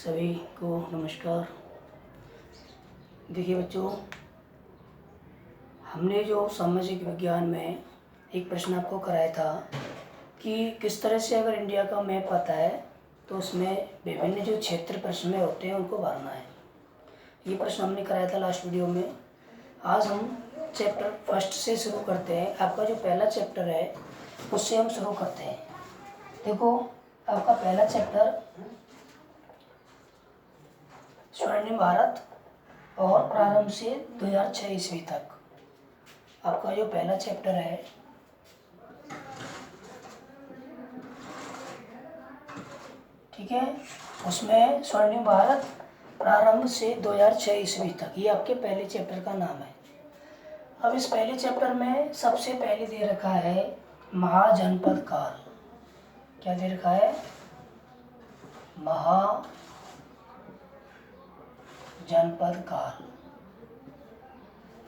सभी को नमस्कार। देखिए बच्चों, हमने जो सामाजिक विज्ञान में एक प्रश्न आपको कराया था कि किस तरह से अगर इंडिया का मैप आता है तो उसमें विभिन्न जो क्षेत्र प्रश्न में होते हैं उनको भरना है। ये प्रश्न हमने कराया था लास्ट वीडियो में। आज हम चैप्टर फर्स्ट से शुरू करते हैं। आपका जो पहला चैप्टर है उससे हम शुरू करते हैं। देखो, आपका पहला चैप्टर स्वर्णिम भारत और प्रारंभ से 2006 ईस्वी तक, आपका जो पहला चैप्टर है ठीक है, उसमें स्वर्णिम भारत प्रारंभ से 2006 ईस्वी तक, ये आपके पहले चैप्टर का नाम है। अब इस पहले चैप्टर में सबसे पहले दे रखा है महाजनपद काल। क्या दे रखा है? महाजनपद काल।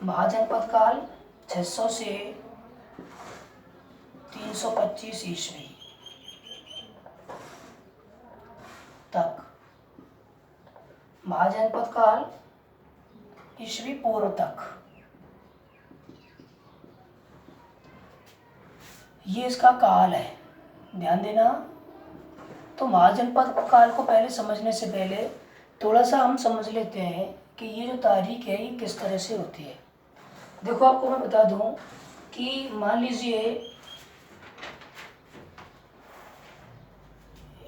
महाजनपद काल 600 से 325 ईस्वी तक। महाजनपद काल ईस्वी पूर्व तक, ये इसका काल है। ध्यान देना। तो महाजनपद काल को पहले समझने से पहले थोड़ा सा हम समझ लेते हैं कि ये जो तारीख है ये किस तरह से होती है। देखो, आपको मैं बता दूं कि मान लीजिए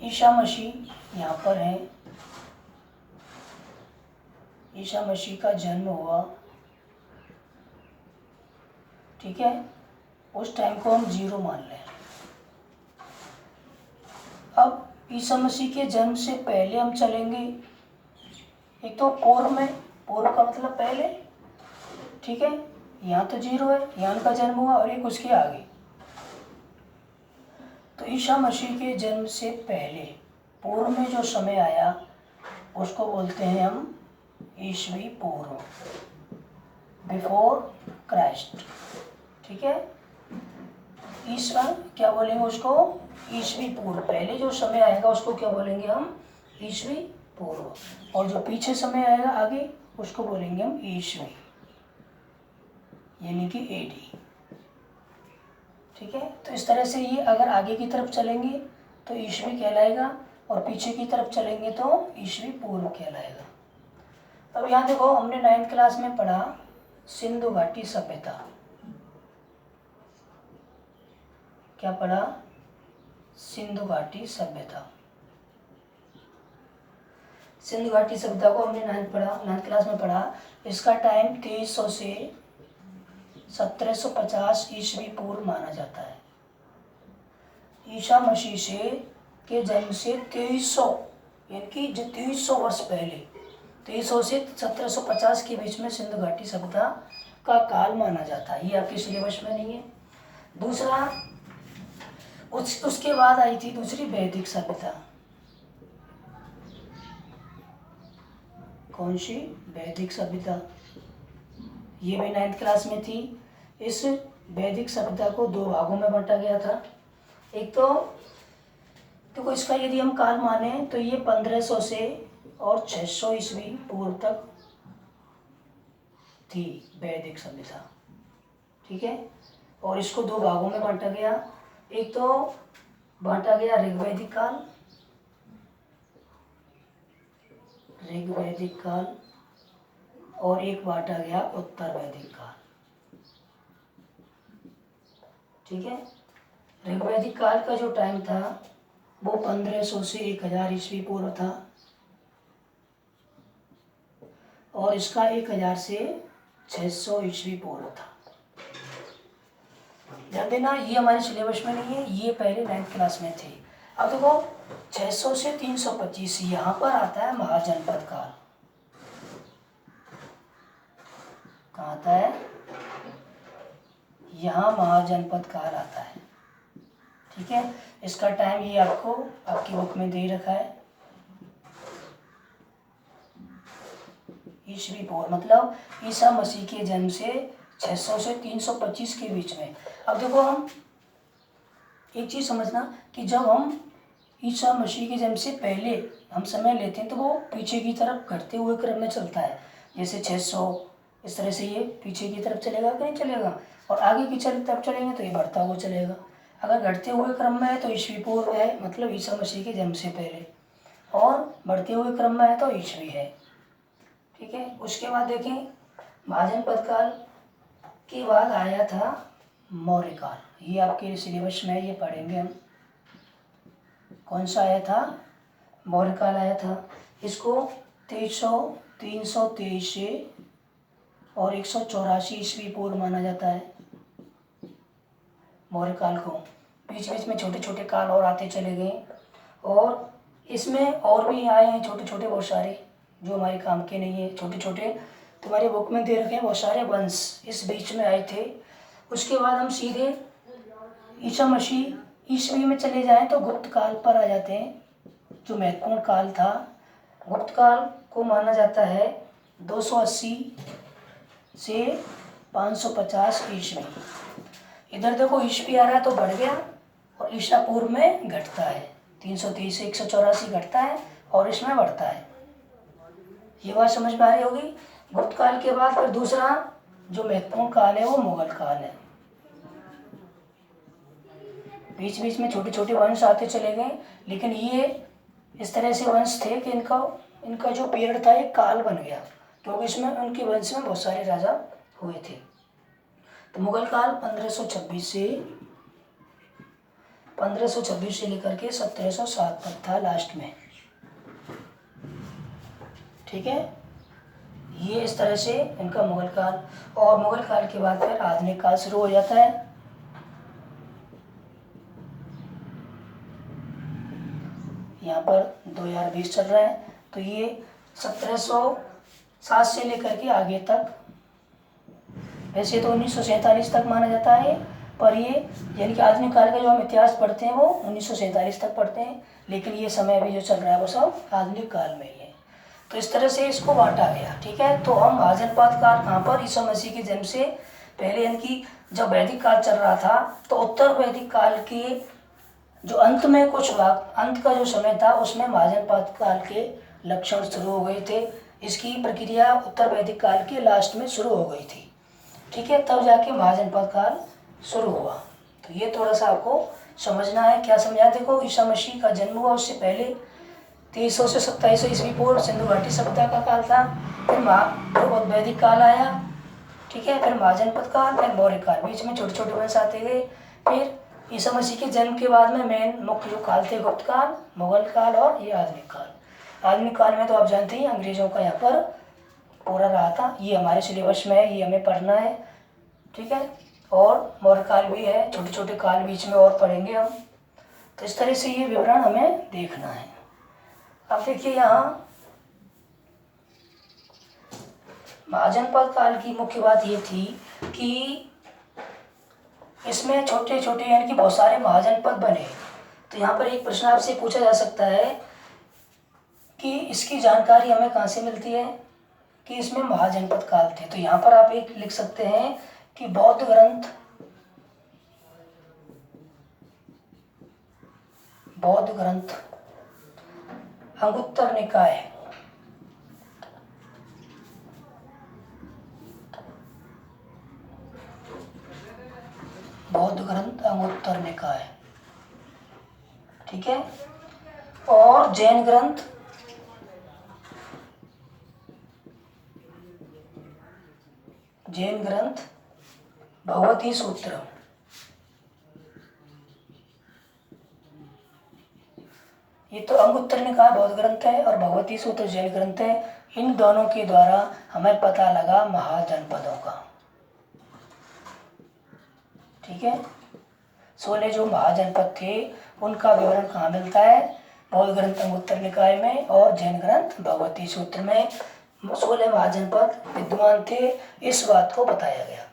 ईसा मसीह यहाँ पर है, ईसा मसीह का जन्म हुआ, ठीक है। उस टाइम को हम 0 मान लें। अब ईसा मसीह के जन्म से पहले हम चलेंगे। एक तो पूर्व में, पूर्व का मतलब पहले, ठीक है। यहाँ तो 0 है, यहाँ उनका जन्म हुआ, और एक उसके आगे। तो ईसा मसीह के जन्म से पहले पूर्व में जो समय आया उसको बोलते हैं हम ईसवी पूर्व, बिफोर क्राइस्ट, ठीक है। ईश्वर क्या बोलेंगे उसको? ईसवी पूर्व। पहले जो समय आएगा उसको क्या बोलेंगे हम? ईसवी पूर्व। और जो पीछे समय आएगा आगे उसको बोलेंगे हम ईसवी, यानी कि एडी, ठीक है। तो इस तरह से ये अगर आगे की तरफ चलेंगे तो ईसवी कहलाएगा, और पीछे की तरफ चलेंगे तो ईसवी पूर्व कहलाएगा। अब यहाँ देखो, हमने 9th क्लास में पढ़ा सिंधु घाटी सभ्यता। क्या पढ़ा? सिंधु घाटी सभ्यता। सिंधु घाटी सभ्यता को हमने 9th क्लास में पढ़ा। इसका टाइम 2300 से 1750 ईस्वी पूर्व माना जाता है। ईसा मसीह से के जन्म से 2300, यानी कि 2300 वर्ष पहले, 2300 से 1750 के बीच में सिंधु घाटी सभ्यता का काल माना जाता है। ये आपके सिलेबस में नहीं है। दूसरा, उसके बाद आई थी दूसरी वैदिक सभ्यता। कौन सी? वैदिक सभ्यता। ये भी 9th क्लास में थी। इस वैदिक सभ्यता को 2 भागों में बांटा गया था। एक तो देखो, इसका यदि हम काल माने तो ये 1500 से और 600 ईस्वी पूर्व तक थी वैदिक सभ्यता, ठीक है। और इसको 2 भागों में बांटा गया। एक तो बांटा गया ऋग्वैदिक काल, ऋग्वैदिक काल, और एक बांटा गया उत्तर वैदिक काल, ठीक है। ऋग्वैदिक काल का जो टाइम था वो 1500 से 1000 ईस्वी पूर्व था, और इसका 1000 से 600 ईस्वी पूर्व था। ध्यान देना, ये हमारे सिलेबस में नहीं है, ये पहले 9th क्लास में थे। अब देखो, 600 से 325 यहाँ पर आता है महाजनपद काल। कहाँ आता है? यहाँ महाजनपद काल आता है, ठीक है। इसका टाइम ये आपको आपकी बुक में दे रखा है, ईस्वी पूर्व, मतलब ईसा मसीह के जन्म से 600 से 325 के बीच में। अब देखो, हम एक चीज़ समझना कि जब हम ईसा मसीह के जन्म से पहले हम समय लेते हैं तो वो पीछे की तरफ घटते हुए क्रम में चलता है। जैसे 600 इस तरह से ये पीछे की तरफ चलेगा कि नहीं चलेगा, और आगे की तरफ चलेंगे तो ये बढ़ता हुआ चलेगा। अगर घटते हुए क्रम में है तो ईस्वी पूर्व है, मतलब ईसा मसीह के जन्म से पहले, और बढ़ते हुए क्रम में है तो ईस्वी है। ठीक है। उसके बाद देखें, महाजनपद काल के बाद आया था मौर्य काल। ये आपके सिलेबस में है, ये पढ़ेंगे हम। कौन सा आया था? मौर्य काल आया था। इसको 323 से और 184 ईस्वी पूर्व माना जाता है मौर्य काल को। बीच बीच में छोटे छोटे काल और आते चले गए, और इसमें और भी आए हैं छोटे छोटे बहुत सारे, जो हमारे काम के नहीं है। छोटे छोटे तुम्हारे बुक में दे रखे हैं बहुत सारे वंश इस बीच में आए थे। उसके बाद हम सीधे ईसा मसीह ईस्वी में चले जाएं तो गुप्त काल पर आ जाते हैं, जो महत्वपूर्ण काल था। गुप्त काल को माना जाता है 280 से 550 ईस्वी। इधर देखो ईस्वी आ रहा है तो बढ़ गया, और ईसा पूर्व में घटता है। 330 से 184 घटता है और इसमें बढ़ता है। ये बात समझ में आ रही होगी। गुप्त काल के बाद फिर दूसरा जो महत्वपूर्ण काल है वो मुगल काल है। बीच बीच में छोटे छोटे वंश आते चले गए, लेकिन ये इस तरह से वंश थे कि इनका जो पीरियड था एक काल बन गया, क्योंकि इसमें उनके वंश में बहुत सारे राजा हुए थे। तो मुगल काल 1526 से लेकर के 1707 तक था लास्ट में। ठीक है। ये इस तरह से इनका मुगल काल, और मुगल काल के बाद फिर आधुनिक काल शुरू हो जाता है। यहाँ पर 2020 चल रहा है, तो ये 1707 से लेकर के आगे तक, वैसे तो 1947 तक माना जाता है, पर ये यानी कि आधुनिक काल का जो हम इतिहास पढ़ते हैं वो 1947 तक पढ़ते हैं, लेकिन ये समय अभी जो चल रहा है वो सब आधुनिक काल में ही है। तो इस तरह से इसको बांटा गया। ठीक है। तो हम महाजनपद काल कहाँ पर? ईसा मसीह के जन्म से पहले, यानी कि जब वैदिक काल चल रहा था तो उत्तर वैदिक काल के जो अंत में कुछ भाग, अंत का जो समय था उसमें महाजनपद काल के लक्षण शुरू हो गए थे। इसकी प्रक्रिया उत्तर वैदिक काल के लास्ट में शुरू हो गई थी। ठीक है। तब जाके महाजनपद काल शुरू हुआ। तो ये थोड़ा सा आपको समझना है। क्या समझा? देखो, ईसा मसीह का जन्म हुआ उससे पहले 2300 से 2700 ईस्वी पूर्व सिंधु घाटी सभ्यता का काल था। फिर वैदिक काल आया। ठीक है। फिर महाजनपद काल, फिर मौर्य काल। बीच में छोटे छोटे वंश आते गए। फिर ईसा मसीह के जन्म के बाद में मेन मुख्य जो काल थे गुप्त काल, मुगल काल और ये आधुनिक काल। आधुनिक काल में तो आप जानते ही अंग्रेजों का यहाँ पर पूरा रहा था। ये हमारे सिलेबस में है, ये हमें पढ़ना है। ठीक है। और मौर्य काल भी है, छोटे छोटे काल बीच में और पढ़ेंगे हम। तो इस तरह से ये विवरण हमें देखना है। अब देखिए, यहाँ महाजनपद काल की मुख्य बात ये थी कि इसमें छोटे छोटे यानी कि बहुत सारे महाजनपद बने। तो यहाँ पर एक प्रश्न आपसे पूछा जा सकता है कि इसकी जानकारी हमें कहाँ से मिलती है कि इसमें महाजनपद काल थे। तो यहाँ पर आप एक लिख सकते हैं कि बौद्ध ग्रंथ अंगुत्तर निकाय, बौद्ध ग्रंथ अंगुत्तर निकाय। ठीक है। और जैन ग्रंथ भगवती सूत्रम। ये तो अंगुत्तर निकाय बौद्ध ग्रंथ है और भगवती सूत्र जैन ग्रंथ है। इन दोनों के द्वारा हमें पता लगा महाजनपदों का। ठीक है। 16 जो महाजनपद थे उनका विवरण कहाँ मिलता है? बौद्ध ग्रंथ अंगुत्तर निकाय में और जैन ग्रंथ भगवती सूत्र में 16 महाजनपद विद्यमान थे, इस बात को बताया गया।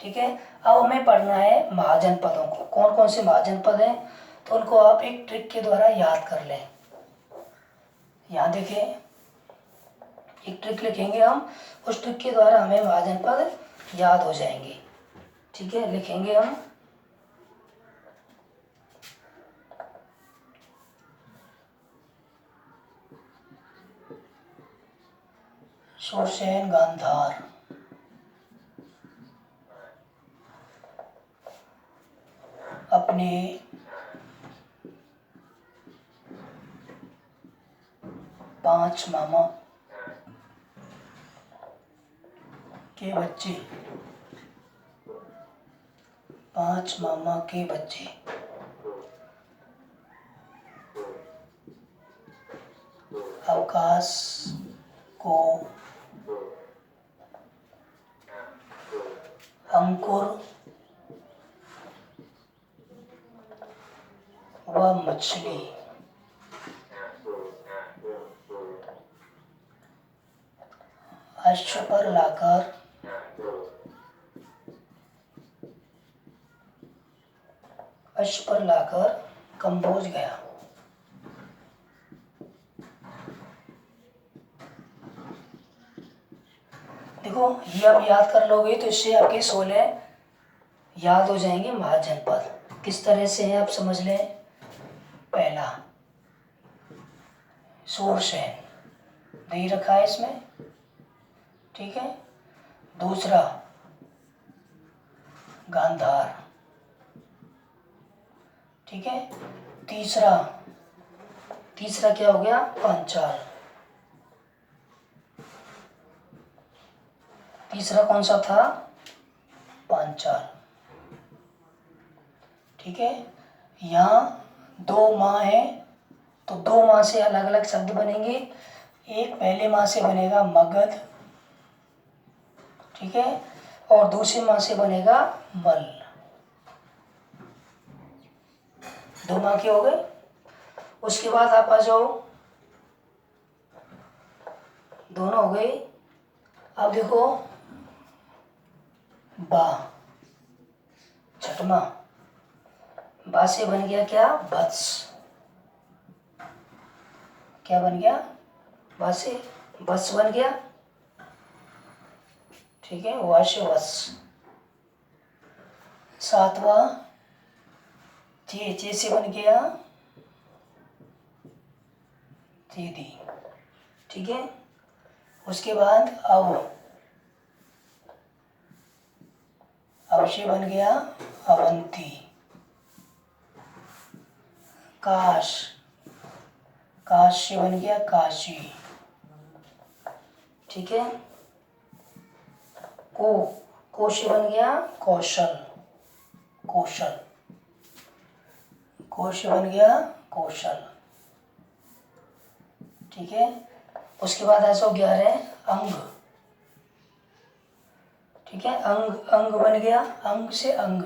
ठीक है। अब हमें पढ़ना है महाजनपदों को, कौन कौन से महाजनपद हैं, तो उनको आप एक ट्रिक के द्वारा याद कर लें। यहाँ देखिए, एक ट्रिक लिखेंगे हम, उस ट्रिक के द्वारा हमें महाजनपद याद हो जाएंगे। ठीक है। लिखेंगे हम शूरसेन गांधार। अपने 5 मामा के बच्चे, 5 मामा के बच्चे अवकाश को अंकुर व मछली अश्व पर लाकर कंबोज गया। देखो ये आप याद कर लोगे तो इससे आपके 16 याद हो जाएंगे महाजनपद। किस तरह से है आप समझ लें। पहला शूरसेन दे रखा है इसमें, ठीक है। दूसरा गांधार, ठीक है। तीसरा क्या हो गया, पांचाल। तीसरा कौन सा था, पांचाल, ठीक है। यहाँ 2 माँ है तो 2 माँ से अलग अलग शब्द बनेंगे। एक पहले माँ से बनेगा मगध, ठीक है, और दूसरी माँ से बनेगा मल। 2 माँ के हो गए। उसके बाद आप आ जाओ, दोनों हो गए। अब देखो बा, छठमा, बा से बन गया क्या, वत्स। क्या बन गया, बा से वत्स बन गया, ठीक है, वा से वत्स। सातवा चे से बन गया चेदी, ठीक है। उसके बाद अब से बन गया अवंती। काश से बन गया काशी, ठीक है। को से बन गया कौशल, को से बन गया कौशल, ठीक है। उसके बाद आ जाओ 11 अंग, ठीक है। अंग बन गया, अंग से अंग।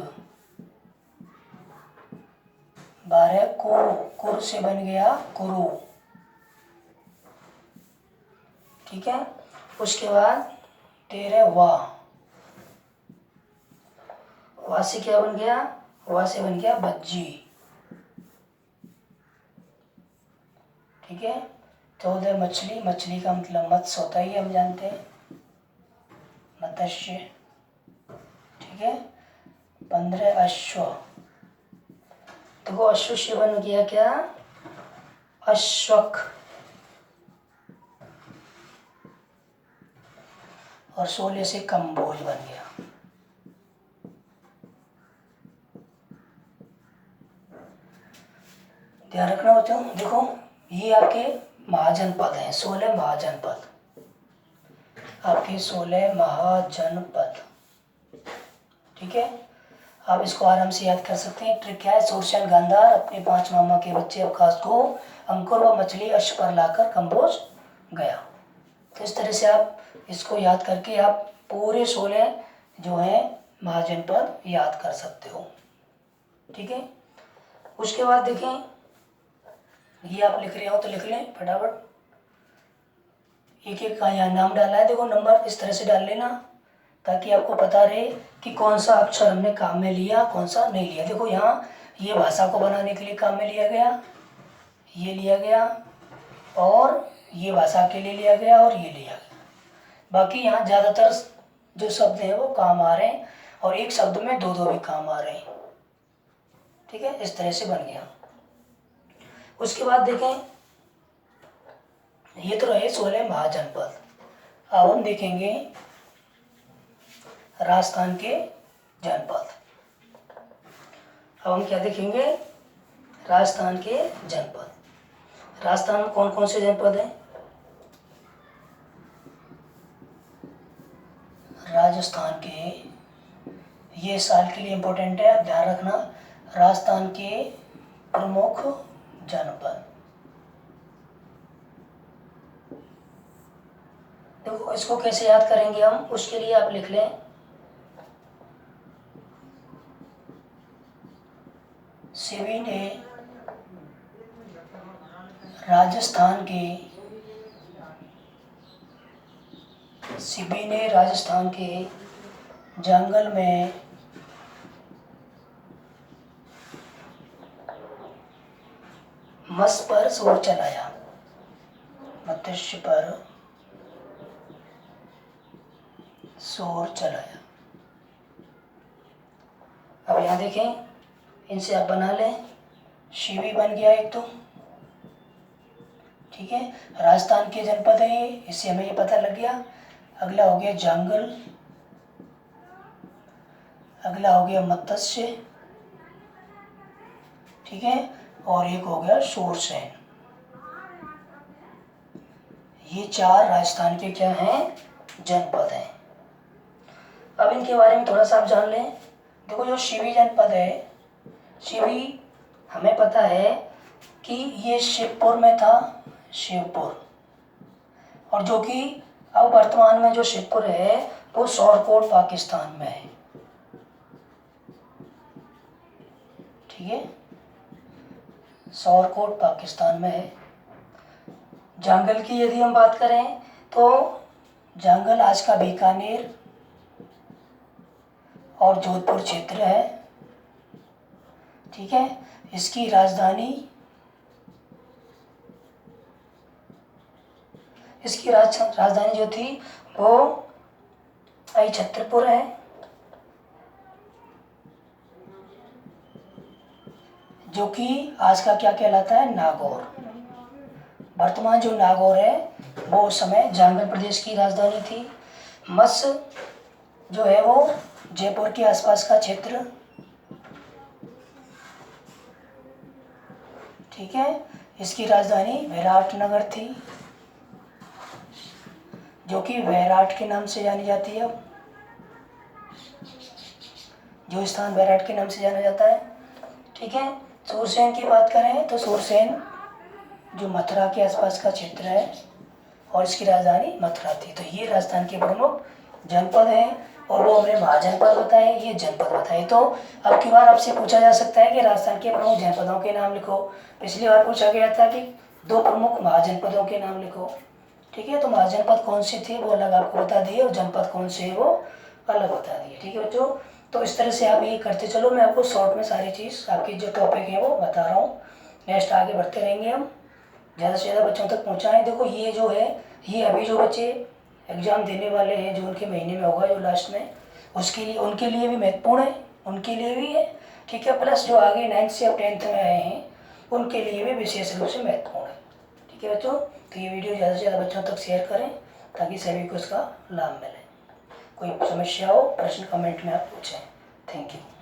12 कुर से बन गया कुरु, ठीक है। उसके बाद 13 वा से क्या बन गया, वा से बन गया बज्जी, ठीक है। 14 मछली का मतलब मत्स्य होता ही हम जानते हैं, मत्स्य, ठीक है। 15 अश्व। देखो अश्व से बन गया क्या, अश्वक, और 16 से कंबोज बन गया। ध्यान रखना बच्चों। देखो ये आपके महाजनपद हैं, 16 महाजनपद, आपके 16 महाजनपद, ठीक है। आप इसको आराम से याद कर सकते हैं। ट्रिक क्या है, शूरसेन गांधार अपने 5 मामा के बच्चे अवकाश को अंकुर व मछली अश्व पर लाकर कंबोज गया। तो इस तरह से आप इसको याद करके आप पूरे 16 जो है महाजनपद याद कर सकते हो, ठीक है। उसके बाद देखें, ये आप लिख रहे हो तो लिख लें फटाफट। एक एक का यहाँ नाम डाला है, देखो नंबर इस तरह से डाल लेना ताकि आपको पता रहे कि कौन सा अक्षर हमने काम में लिया, कौन सा नहीं लिया। देखो यहाँ ये भाषा को बनाने के लिए काम में लिया गया, ये लिया गया, और ये भाषा के लिए लिया गया, और ये लिया गया। बाकी यहाँ ज़्यादातर जो शब्द हैं वो काम आ रहे हैं, और एक शब्द में 2 भी काम आ रहे हैं, ठीक है। इस तरह से बन गया। उसके बाद देखें, ये तो रहे 16 महाजनपद। अब हम देखेंगे राजस्थान के जनपद। अब हम क्या देखेंगे? राजस्थान के जनपद। राजस्थान में कौन कौन से जनपद हैं? राजस्थान के, ये साल के लिए इम्पोर्टेंट है, आप ध्यान रखना। राजस्थान के प्रमुख जनपद। देखो इसको कैसे याद करेंगे हम, उसके लिए आप लिख लें सेबी ने राजस्थान के जंगल में मत्स्य पर शोध चलाया। मत्स्य पर शोध चलाया। अब यहाँ देखें, इनसे आप बना लें, शिवी बन गया एक तो, ठीक है। राजस्थान के जनपद है ये, इससे हमें ये पता लग गया। अगला हो गया जंगल, अगला हो गया मत्स्य, ठीक है, और एक हो गया शूरसेन। ये 4 राजस्थान के क्या हैं? जनपद हैं। अब इनके बारे में थोड़ा सा आप जान लें। देखो जो शिवी जनपद है, शिवी हमें पता है कि ये शिवपुर में था, शिवपुर, और जो कि अब वर्तमान में जो शिवपुर है वो शोरकोट पाकिस्तान में है, ठीक है, शोरकोट पाकिस्तान में है। जंगल की यदि हम बात करें तो जंगल आज का बीकानेर और जोधपुर क्षेत्र है, ठीक है। इसकी राजधानी जो थी वो छतरपुर है, जो कि आज का क्या कहलाता है? नागौर। वर्तमान जो नागौर है वो उस समय जंगल प्रदेश की राजधानी थी। मत्स्य जो है वो जयपुर के आसपास का क्षेत्र, ठीक है। इसकी राजधानी विराटनगर थी, जो कि वैराट के नाम से जानी जाती है। जो स्थान वैराट के नाम से जाना जाता है, ठीक है। शूरसेन की बात करें तो शूरसेन जो मथुरा के आसपास का क्षेत्र है और इसकी राजधानी मथुरा थी। तो ये राजस्थान के प्रमुख जनपद हैं और वो हमने महाजनपद बताए, ये जनपद बताए। तो अब की बार आपसे पूछा जा सकता है कि राजस्थान के प्रमुख जनपदों के नाम लिखो। पिछली बार पूछा गया था कि 2 प्रमुख महाजनपदों के नाम लिखो, ठीक है। तो महाजनपद कौन से थे वो अलग आपको बता दिए और जनपद कौन से वो अलग बता दिए, ठीक है बच्चों। तो इस तरह से आप ये करते चलो। मैं आपको शॉर्ट में सारी चीज़ आपकी जो टॉपिक है वो बता रहा हूँ। नेक्स्ट आगे बढ़ते रहेंगे हम, ज़्यादा से ज़्यादा बच्चों तक पहुँचाएँ। देखो ये जो है, ये अभी जो बच्चे एग्ज़ाम देने वाले हैं जून के महीने में होगा जो लास्ट में, उसके लिए उनके लिए भी महत्वपूर्ण है, उनके लिए भी है, ठीक है। प्लस जो आगे 9th से अब 10th में आए हैं उनके लिए भी विशेष रूप से महत्वपूर्ण है, ठीक है बच्चों। तो ये वीडियो ज़्यादा से ज़्यादा बच्चों तक शेयर करें ताकि सभी को इसका लाभ मिले। कोई समस्या हो, प्रश्न कमेंट में आप पूछें। Thank you.